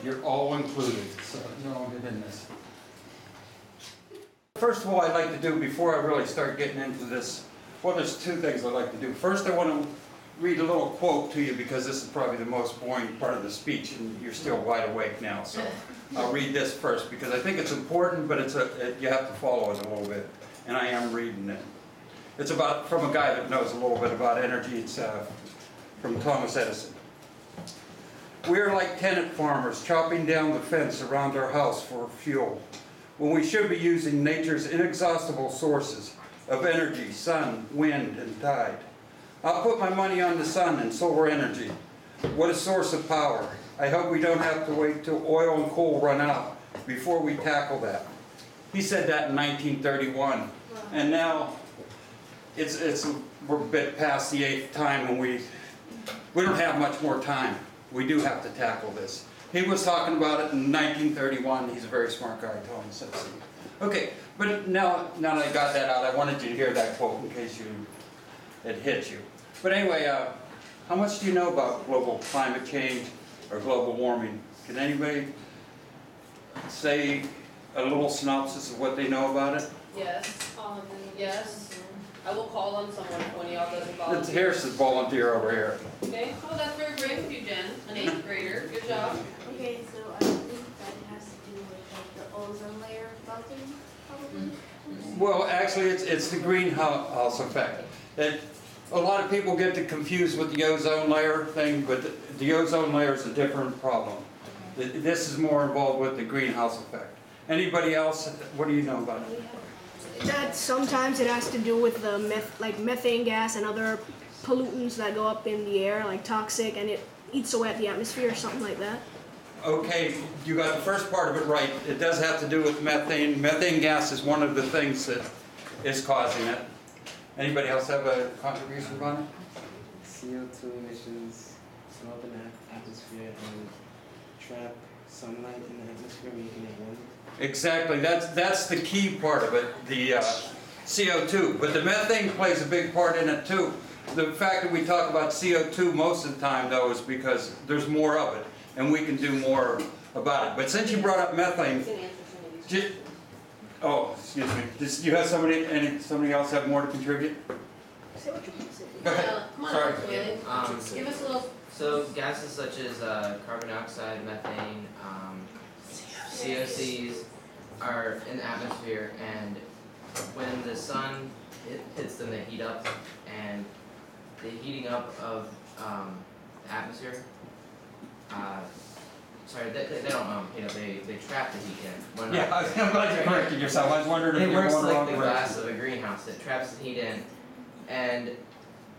You're all included, so you're all good in this. First of all, I'd like to do, before I really start getting into this, well, there's two things I'd like to do. First, I want to read a little quote to you because this is probably the most boring part of the speech, and you're still wide awake now. So I'll read this first because I think it's important, but you have to follow it a little bit, and I am reading it. It's from a guy that knows a little bit about energy. It's from Thomas Edison. We are like tenant farmers chopping down the fence around our house for fuel, when we should be using nature's inexhaustible sources of energy, sun, wind, and tide. I'll put my money on the sun and solar energy. What a source of power. I hope we don't have to wait till oil and coal run out before we tackle that. He said that in 1931, and now we're a bit past the 8th time when we don't have much more time. We do have to tackle this. He was talking about it in 1931. He's a very smart guy, Thomas Edison. Okay, but now that I got that out, I wanted you to hear that quote in case it hit you. But anyway, how much do you know about global climate change or global warming? Can anybody say a little synopsis of what they know about it? Yes. All of them. Yes. I will call on someone if one of y'all doesn't volunteer. Harris's volunteer over here. Okay, well that's very brave of you, Jen, an 8th grader. Good job. Okay, so I think that has to do with like the ozone layer melting, probably. Well, actually, it's the greenhouse effect. A lot of people get confused with the ozone layer thing, but the ozone layer is a different problem. This is more involved with the greenhouse effect. Anybody else? What do you know about it? That sometimes it has to do with the methane gas and other pollutants that go up in the air, like toxic, and it eats away at the atmosphere or something like that. Okay, you got the first part of it right. It does have to do with methane. Methane gas is one of the things that is causing it. Anybody else have a contribution about it? CO2 emissions smelt in the atmosphere and trap sunlight in the atmosphere, making it warm. Exactly. That's the key part of it, the CO2. But the methane plays a big part in it too. The fact that we talk about CO2 most of the time, though, is because there's more of it, and we can do more about it. But since you brought up methane, oh, excuse me. Do you have somebody else have more to contribute? Say what you want to say. Go ahead. Come on, Sorry. Give us a little. So gases such as carbon dioxide, methane, COCs are in the atmosphere, and when the sun hits them, they heat up, and the heating up of the atmosphere, sorry, they don't heat up, they trap the heat in. Yeah, I'm glad you corrected yourself. I was wondering if it you were works going the wrong like the direction. glass of a greenhouse. It traps the heat in, and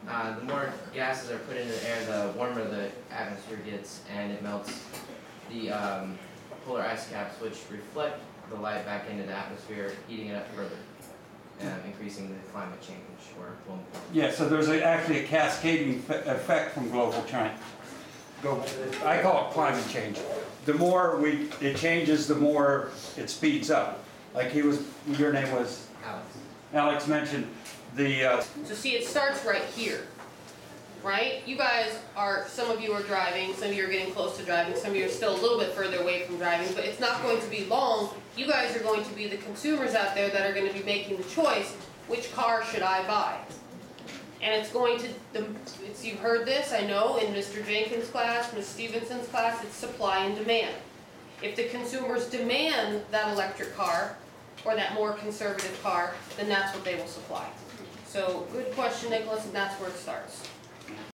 the more gases are put into the air, the warmer the atmosphere gets, and it melts the polar ice caps, which reflect the light back into the atmosphere, heating it up further, increasing the climate change or global warming. Yeah, so there's actually a cascading effect from global change. I call it climate change. The more it changes, the more it speeds up. Like your name was? Alex. Alex mentioned the... So see, it starts right here, right? You guys some of you are driving, some of you are getting close to driving, some of you are still a little bit further away from driving, but it's not going to be long. You guys are going to be the consumers out there that are going to be making the choice, which car should I buy? And it's going to, you've heard this, I know, in Mr. Jenkins' class, Ms. Stevenson's class, it's supply and demand. If the consumers demand that electric car, or that more conservative car, then that's what they will supply. So, good question, Nicholas, and that's where it starts.